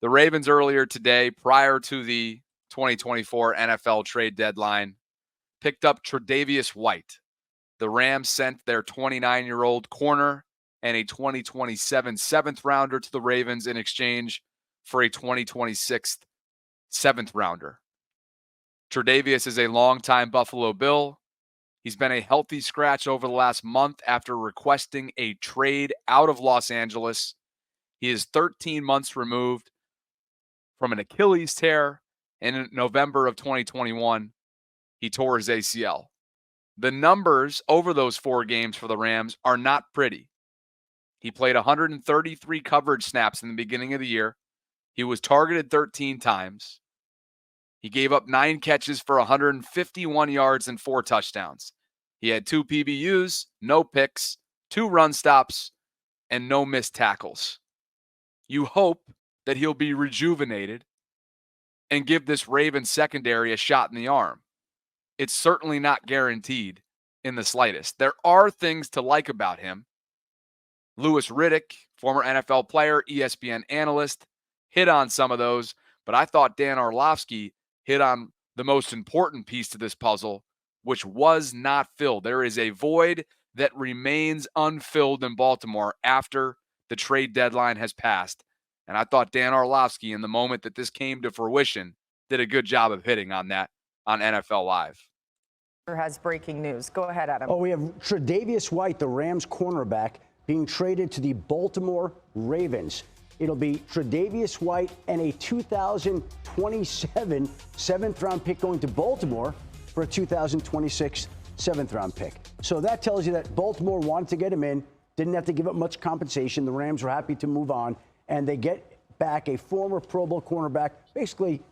The Ravens earlier today, prior to the 2024 NFL trade deadline, picked up Tre'Davious White. The Rams sent their 29-year-old corner and a 2027 seventh rounder to the Ravens in exchange for a 2026 seventh rounder. Tre'Davious is a longtime Buffalo Bill. He's been a healthy scratch over the last month after requesting a trade out of Los Angeles. He is 13 months removed from an Achilles tear, and in November of 2021, he tore his ACL. The numbers over those 4 games for the Rams are not pretty. He played 133 coverage snaps in the beginning of the year. He was targeted 13 times. He gave up 9 catches for 151 yards and 4 touchdowns. He had 2 PBUs, no picks, 2 run stops, and no missed tackles. You hope that he'll be rejuvenated and give this Ravens secondary a shot in the arm. It's certainly not guaranteed in the slightest. There are things to like about him. Louis Riddick, former NFL player, ESPN analyst, hit on some of those, but I thought Dan Orlovsky hit on the most important piece to this puzzle, which was not filled. There is a void that remains unfilled in Baltimore after the trade deadline has passed. And I thought Dan Orlovsky, in the moment that this came to fruition, did a good job of hitting on that on NFL Live. Has breaking news. Go ahead, Adam. We have Tre'Davious White, the Rams cornerback, being traded to the Baltimore Ravens. It'll be Tre'Davious White and a 2027 seventh-round pick going to Baltimore for a 2026 seventh-round pick. So that tells you that Baltimore wanted to get him in, didn't have to give up much compensation. The Rams were happy to move on, and they get back a former Pro Bowl cornerback basically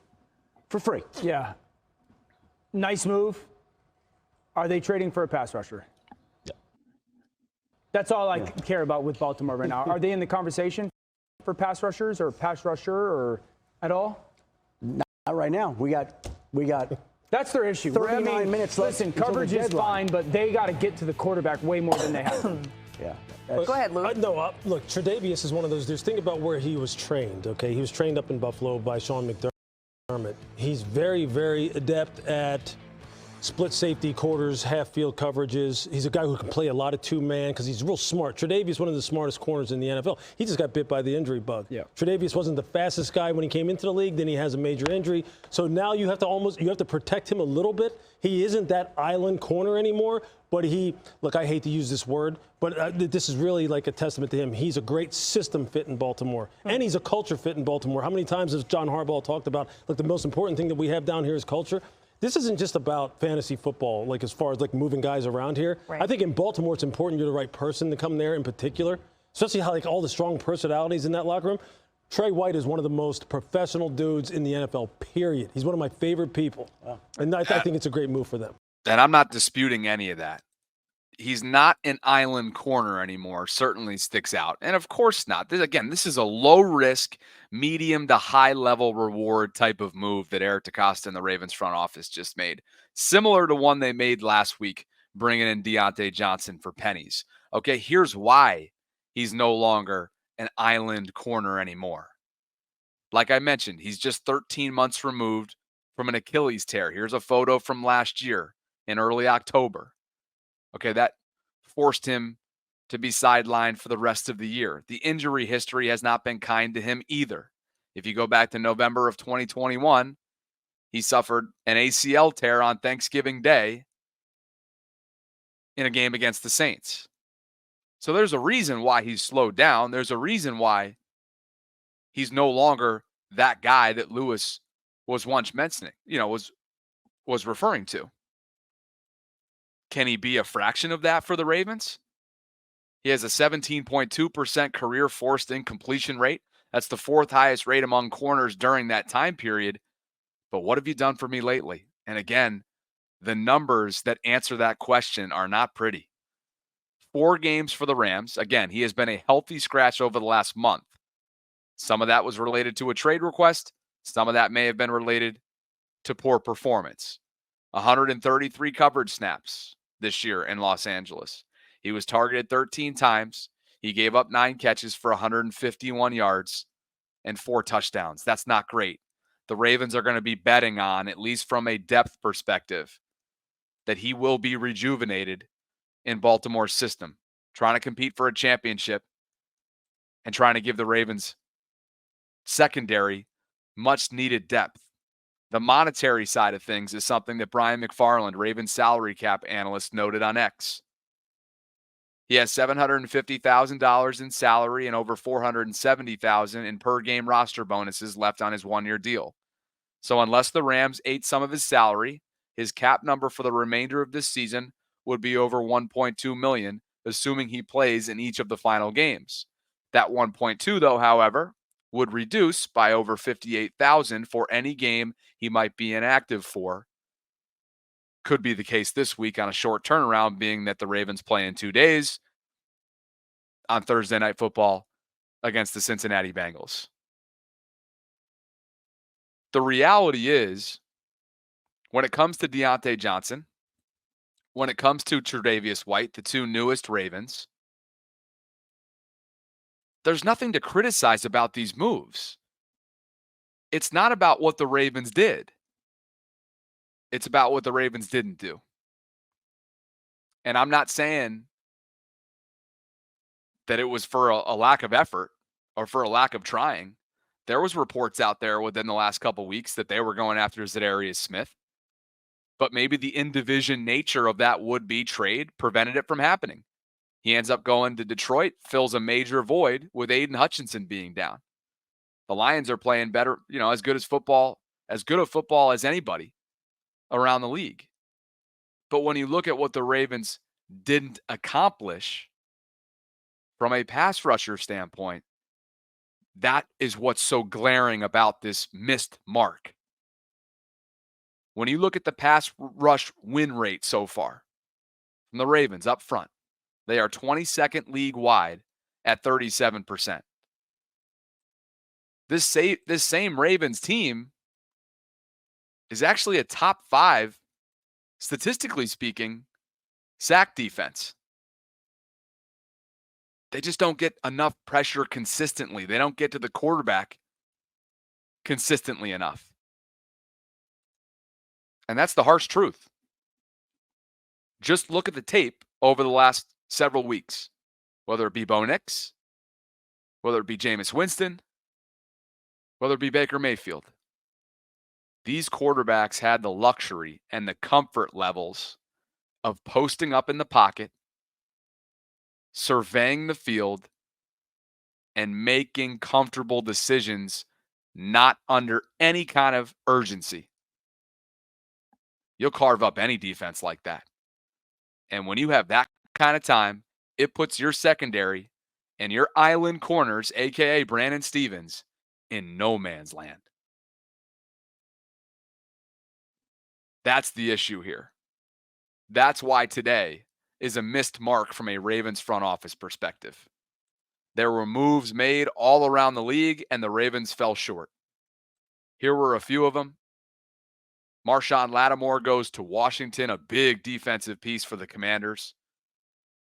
for free. Yeah. Nice move. Are they trading for a pass rusher? Yeah. That's all I care about with Baltimore right now. Are they in the conversation for pass rushers or pass rusher or at all? Not right now. We got That's their issue. 39 minutes left. Listen, coverage is fine, but they got to get to the quarterback way more than they have. Yeah. Go ahead, Lou. Look, Tre'Davious is one of those dudes. Think about where he was trained, okay? He was trained up in Buffalo by Sean McDermott. He's very, very adept at split safety quarters, half field coverages. He's a guy who can play a lot of two-man because he's real smart. Tre'Davious is one of the smartest corners in the NFL. He just got bit by the injury bug. Yeah. Tre'Davious wasn't the fastest guy when he came into the league. Then he has a major injury. So now you have to protect him a little bit. He isn't that island corner anymore. But I hate to use this word, but this is really like a testament to him. He's a great system fit in Baltimore, and he's a culture fit in Baltimore. How many times has John Harbaugh talked about, look, the most important thing that we have down here is culture? This isn't just about fantasy football, like as far as like moving guys around here. Right. I think in Baltimore, it's important you're the right person to come there in particular, especially how like all the strong personalities in that locker room. Trey White is one of the most professional dudes in the NFL, period. He's one of my favorite people. Wow. And I think it's a great move for them. And I'm not disputing any of that. He's not an island corner anymore, certainly sticks out. And of course not. This is a low-risk, medium to high-level reward type of move that Eric DeCosta and the Ravens front office just made. Similar to one they made last week, bringing in Deontay Johnson for pennies. Okay, here's why he's no longer an island corner anymore. Like I mentioned, he's just 13 months removed from an Achilles tear. Here's a photo from last year in early October. Okay, that forced him to be sidelined for the rest of the year. The injury history has not been kind to him either. If you go back to November of 2021, he suffered an ACL tear on Thanksgiving Day in a game against the Saints. So there's a reason why he's slowed down. There's a reason why he's no longer that guy that Lewis was once mentioning, was referring to. Can he be a fraction of that for the Ravens? He has a 17.2% career forced incompletion rate. That's the 4th highest rate among corners during that time period. But what have you done for me lately? And again, the numbers that answer that question are not pretty. 4 games for the Rams. Again, he has been a healthy scratch over the last month. Some of that was related to a trade request. Some of that may have been related to poor performance. 133 coverage snaps this year in Los Angeles. He was targeted 13 times. He gave up 9 catches for 151 yards. and 4 touchdowns. That's not great. The Ravens are going to be betting on, at least from a depth perspective, that he will be rejuvenated in Baltimore's system, trying to compete for a championship and trying to give the Ravens secondary much needed depth. The monetary side of things is something that Brian McFarland, Ravens salary cap analyst, noted on X. He has $750,000 in salary and over $470,000 in per game roster bonuses left on his 1-year deal. So unless the Rams ate some of his salary, his cap number for the remainder of this season would be over $1.2 million, assuming he plays in each of the final games. That 1.2, though, however, would reduce by over $58,000 for any game he might be inactive for. Could be the case this week on a short turnaround, being that the Ravens play in 2 days on Thursday Night Football against the Cincinnati Bengals. The reality is, when it comes to Deontay Johnson, when it comes to Tre'Davious White, the 2 newest Ravens, there's nothing to criticize about these moves. It's not about what the Ravens did. It's about what the Ravens didn't do. And I'm not saying that it was for a lack of effort or for a lack of trying. There was reports out there within the last couple weeks that they were going after Tre'Davious Smith. But maybe the in-division nature of that would-be trade prevented it from happening. He ends up going to Detroit, fills a major void with Aiden Hutchinson being down. The Lions are playing better, as good a football as anybody around the league. But when you look at what the Ravens didn't accomplish from a pass rusher standpoint, that is what's so glaring about this missed mark. When you look at the pass rush win rate so far from the Ravens up front, they are 22nd league-wide at 37%. This same Ravens team is actually a top 5, statistically speaking, sack defense. They just don't get enough pressure consistently. They don't get to the quarterback consistently enough. And that's the harsh truth. Just look at the tape over the last several weeks, whether it be Bo Nix, whether it be Jameis Winston, whether it be Baker Mayfield. These quarterbacks had the luxury and the comfort levels of posting up in the pocket, surveying the field, and making comfortable decisions, not under any kind of urgency. You'll carve up any defense like that. And when you have that kind of time, it puts your secondary and your island corners, a.k.a. Brandon Stevens, in no man's land. That's the issue here. That's why today is a missed mark from a Ravens front office perspective. There were moves made all around the league, and the Ravens fell short. Here were a few of them. Marshawn Lattimore goes to Washington, a big defensive piece for the Commanders.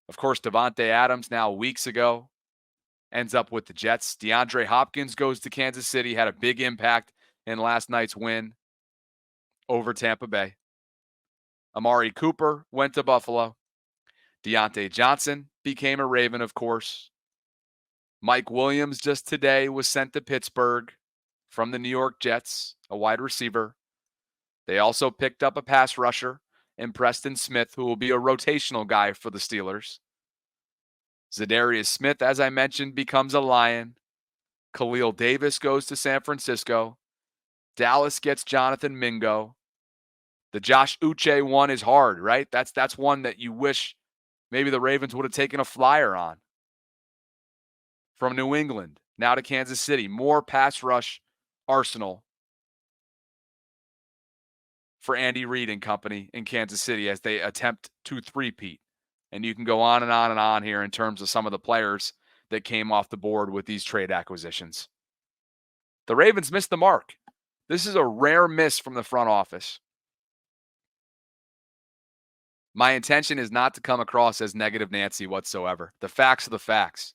Of course, Devontae Adams, now weeks ago, ends up with the Jets. DeAndre Hopkins goes to Kansas City, had a big impact in last night's win over Tampa Bay. Amari Cooper went to Buffalo. Deontay Johnson became a Raven, of course. Mike Williams just today was sent to Pittsburgh from the New York Jets, a wide receiver. They also picked up a pass rusher in Preston Smith, who will be a rotational guy for the Steelers. Tre'Davious Smith, as I mentioned, becomes a Lion. Khalil Davis goes to San Francisco. Dallas gets Jonathan Mingo. The Josh Uche one is hard, right? That's one that you wish maybe the Ravens would have taken a flyer on. From New England, now to Kansas City. More pass rush arsenal for Andy Reid and company in Kansas City as they attempt to three-peat. And you can go on and on and on here in terms of some of the players that came off the board with these trade acquisitions. The Ravens missed the mark. This is a rare miss from the front office. My intention is not to come across as negative Nancy whatsoever. The facts are the facts.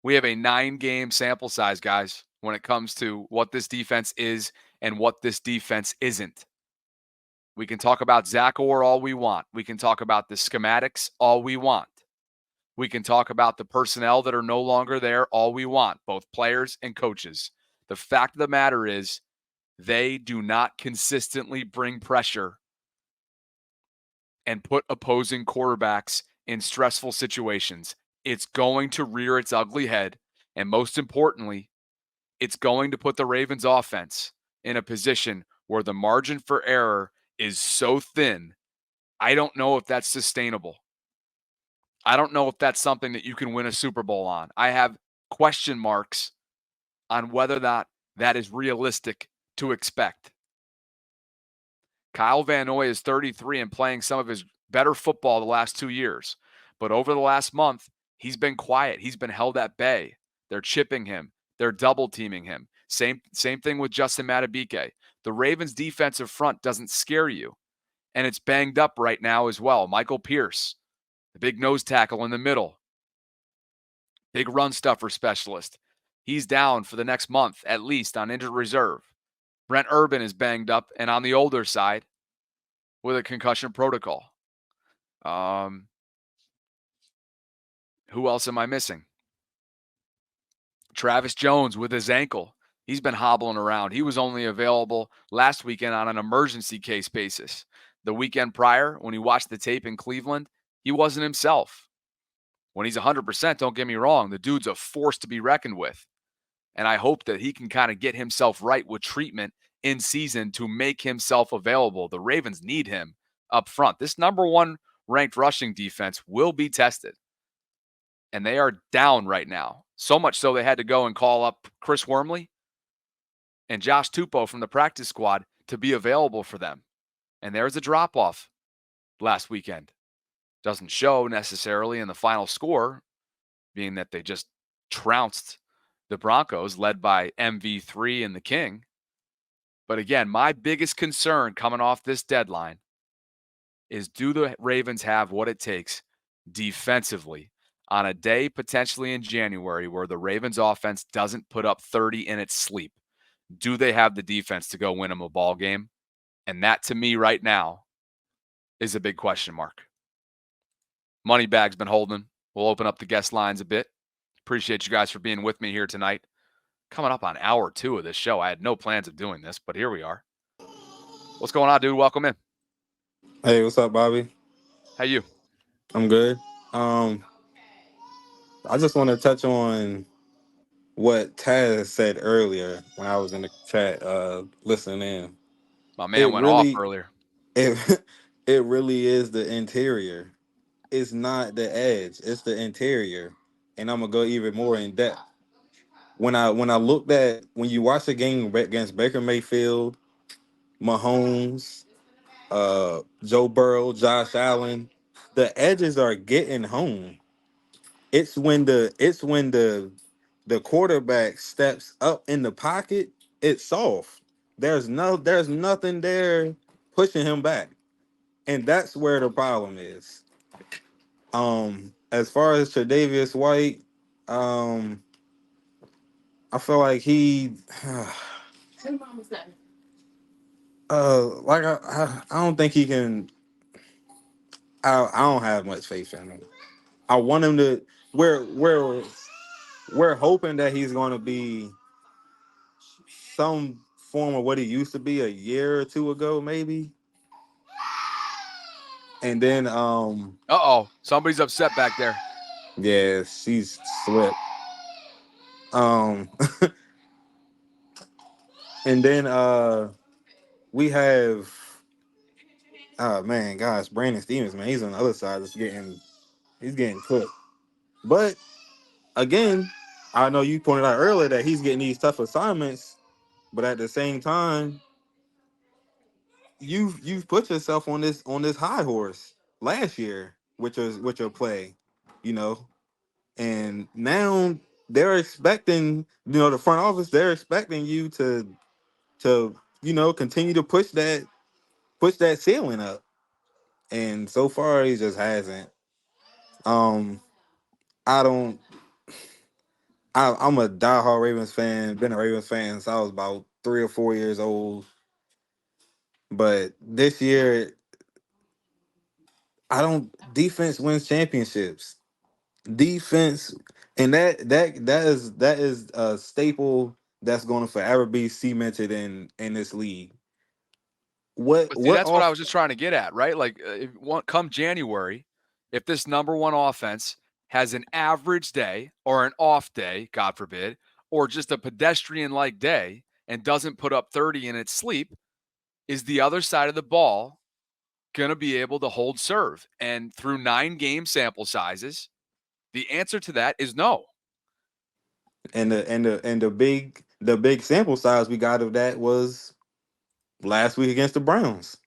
We have a 9-game sample size, guys, when it comes to what this defense is and what this defense isn't. We can talk about Zach Orr all we want. We can talk about the schematics all we want. We can talk about the personnel that are no longer there all we want, both players and coaches. The fact of the matter is they do not consistently bring pressure and put opposing quarterbacks in stressful situations. It's going to rear its ugly head. And most importantly, it's going to put the Ravens offense in a position where the margin for error is so thin. I don't know if that's sustainable. I don't know if that's something that you can win a Super Bowl on. I have question marks on whether or not that is realistic to expect. Kyle Van Noy is 33 and playing some of his better football the last 2 years. But over the last month, he's been quiet. He's been held at bay. They're chipping him. They're double teaming him. Same thing with Justin Madubuike. The Ravens defensive front doesn't scare you. And it's banged up right now as well. Michael Pierce, the big nose tackle in the middle, big run stuffer specialist. He's down for the next month, at least, on injured reserve. Brent Urban is banged up and on the older side with a concussion protocol. Who else am I missing? Travis Jones with his ankle. He's been hobbling around. He was only available last weekend on an emergency case basis. The weekend prior, when he watched the tape in Cleveland, he wasn't himself. When he's 100%, don't get me wrong, the dude's a force to be reckoned with. And I hope that he can kind of get himself right with treatment in season to make himself available. The Ravens need him up front. This number one ranked rushing defense will be tested. And they are down right now. So much so they had to go and call up Chris Wormley and Josh Tupou from the practice squad to be available for them. And there's a drop-off last weekend. Doesn't show necessarily in the final score, being that they just trounced the Broncos, led by MV3 and the King. But again, my biggest concern coming off this deadline is, do the Ravens have what it takes defensively on a day potentially in January where the Ravens offense doesn't put up 30 in its sleep? Do they have the defense to go win them a ball game? And that, to me right now, is a big question mark. Moneybag's been holding. We'll open up the guest lines a bit. Appreciate you guys for being with me here tonight. Coming up on hour 2 of this show. I had no plans of doing this, but here we are. What's going on, dude? Welcome in. Hey, what's up, Bobby? How you? I'm good. I just want to touch on what Taz said earlier when I was in the chat listening in. My man went off earlier. It it really is the interior. It's not the edge. It's the interior. And I'm gonna go even more in depth. When you watch the game against Baker Mayfield, Mahomes, Joe Burrow, Josh Allen, the edges are getting home. It's when the quarterback steps up in the pocket, it's soft. There's nothing there pushing him back. And that's where the problem is. As far as Tre'Davious White, I feel like he I don't think he can. I don't have much faith in him. I want him to. We're hoping that he's going to be some form of what he used to be a year or two ago, maybe. And then, somebody's upset back there. yeah, she's slipped. And then we have, oh man, gosh, Brandon Stevens, man, he's on the other side. He's getting cooked. But again, I know you pointed out earlier that he's getting these tough assignments, but at the same time, you've put yourself on this high horse last year with your play, you know, and now they're expecting, the front office, they're expecting you to continue to push that ceiling up, and so far he just hasn't. I I'm a diehard Ravens fan. Been a Ravens fan since I was about 3 or 4 years old. But this year, I don't. Defense wins championships. Defense, and that is a staple that's going to forever be cemented in this league. What But see, what that's what I off? was just trying to get at, right? Like, come January, if this number one offense has an average day or an off day, God forbid, or just a pedestrian like day and doesn't put up 30 in its sleep, is the other side of the ball going to be able to hold serve? And through 9-game sample sizes, the answer to that is no. And the big sample size we got of that was last week against the Browns.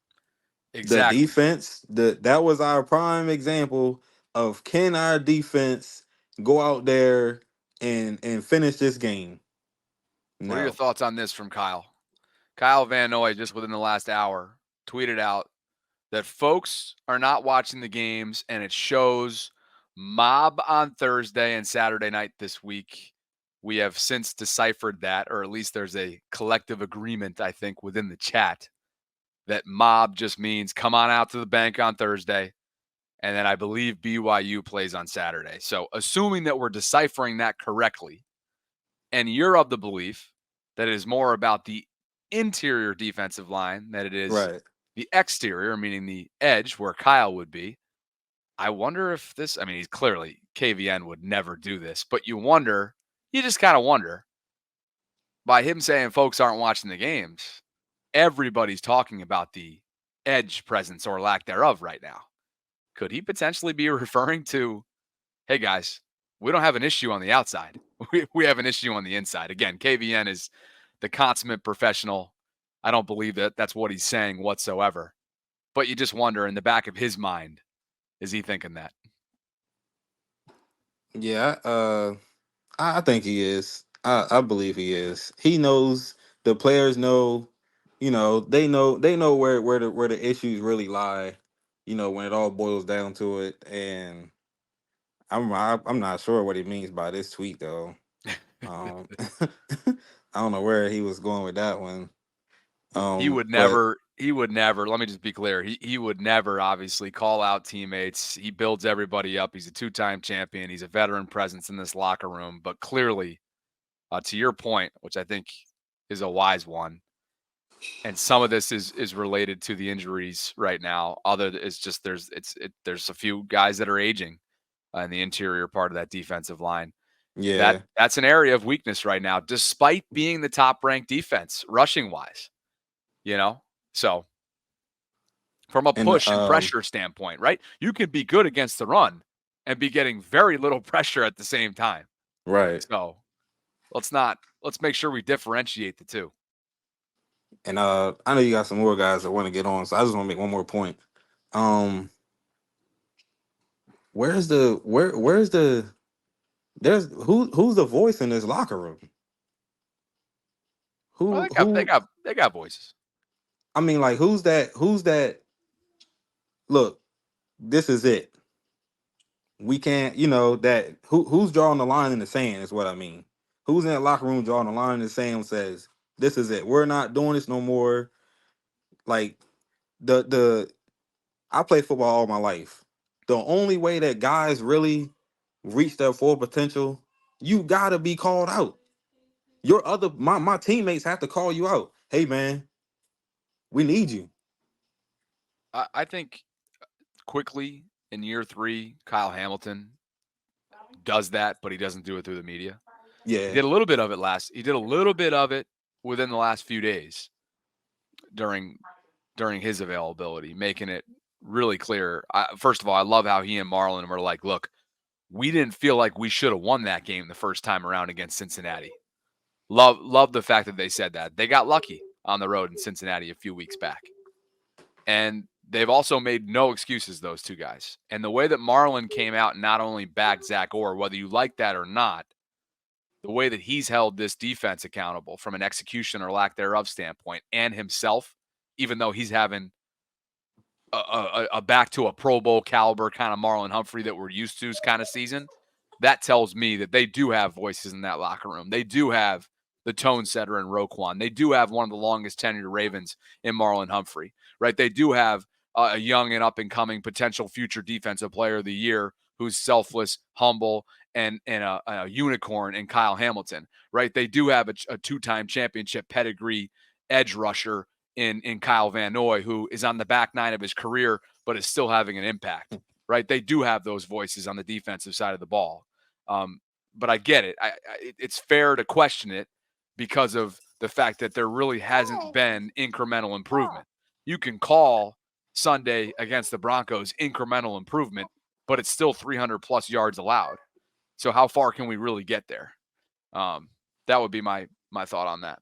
The Exactly. defense, that was our prime example of, can our defense go out there and finish this game? What are your No. thoughts on this from Kyle? Kyle Van Noy, just within the last hour, tweeted out that folks are not watching the games, and it shows. Mob on Thursday and Saturday night this week. We have since deciphered that, or at least there's a collective agreement, I think, within the chat that mob just means come on out to the bank on Thursday. And then I believe BYU plays on Saturday. So assuming that we're deciphering that correctly, and you're of the belief that it is more about the interior defensive line than it is Right. the exterior, meaning the edge where Kyle would be. I wonder if this, I mean, he's clearly, KVN would never do this, but you just kind of wonder, by him saying folks aren't watching the games, everybody's talking about the edge presence or lack thereof right now. Could he potentially be referring to, hey guys, we don't have an issue on the outside. We have an issue on the inside. Again, KVN is the consummate professional. I don't believe that that's what he's saying whatsoever. But you just wonder, in the back of his mind, is he thinking that? Yeah, I think he is. I believe he is. He knows, the players know, they know where the issues really lie, when it all boils down to it. And I'm not sure what he means by this tweet though. I don't know where he was going with that one. He would But never, let me just be clear. He would never obviously call out teammates. He builds everybody up. He's a 2-time champion. He's a veteran presence in this locker room. But clearly, to your point, which I think is a wise one, and some of this is related to the injuries right now. It's just there's a few guys that are aging in the interior part of that defensive line. yeah, That's an area of weakness right now, despite being the top ranked defense rushing wise. So from a and push and pressure standpoint, right? You can be good against the run and be getting very little pressure at the same time. right. So let's make sure we differentiate the two. And I know you got some more guys that want to get on, so I just want to make one more point. Where's the there's who's the voice in this locker room? Well, Who they got voices. I mean, like, who's that? Look, this is it. We can't, that who's drawing the line in the sand is what I mean. Who's in that locker room drawing the line in the sand and says, this is it. We're not doing this no more. Like, the I played football all my life. The only way that guys really reach their full potential, you gotta be called out. My teammates have to call you out. Hey man, we need you. I think quickly in year 3, Kyle Hamilton does that, but he doesn't do it through the media. He Yeah, did a little bit of it he did a little bit of it within the last few days during his availability, making it really clear. First of all, I love how he and Marlon were like, look, we didn't feel like we should have won that game the first time around against Cincinnati. Love the fact that they said that. They got lucky on the road in Cincinnati a few weeks back. And they've also made no excuses, those two guys. And the way that Marlon came out and not only backed Zach Orr, whether you like that or not, the way that he's held this defense accountable from an execution or lack thereof standpoint, and himself, even though he's having a back to a Pro Bowl caliber kind of Marlon Humphrey that we're used to kind of season, that tells me that they do have voices in that locker room. They do have the tone setter in Roquan. They do have one of the longest tenured Ravens in Marlon Humphrey, right? They do have a young and up-and-coming potential future defensive player of the year who's selfless, humble, and a unicorn in Kyle Hamilton, right? They do have a two-time championship pedigree edge rusher in Kyle Van Noy, who is on the back nine of his career, but is still having an impact, right? They do have those voices on the defensive side of the ball. But I get it. It's fair to question it because of the fact that there really hasn't been incremental improvement. You can call Sunday against the Broncos incremental improvement, but it's still 300 plus yards allowed. So how far can we really get there? That would be my thought on that.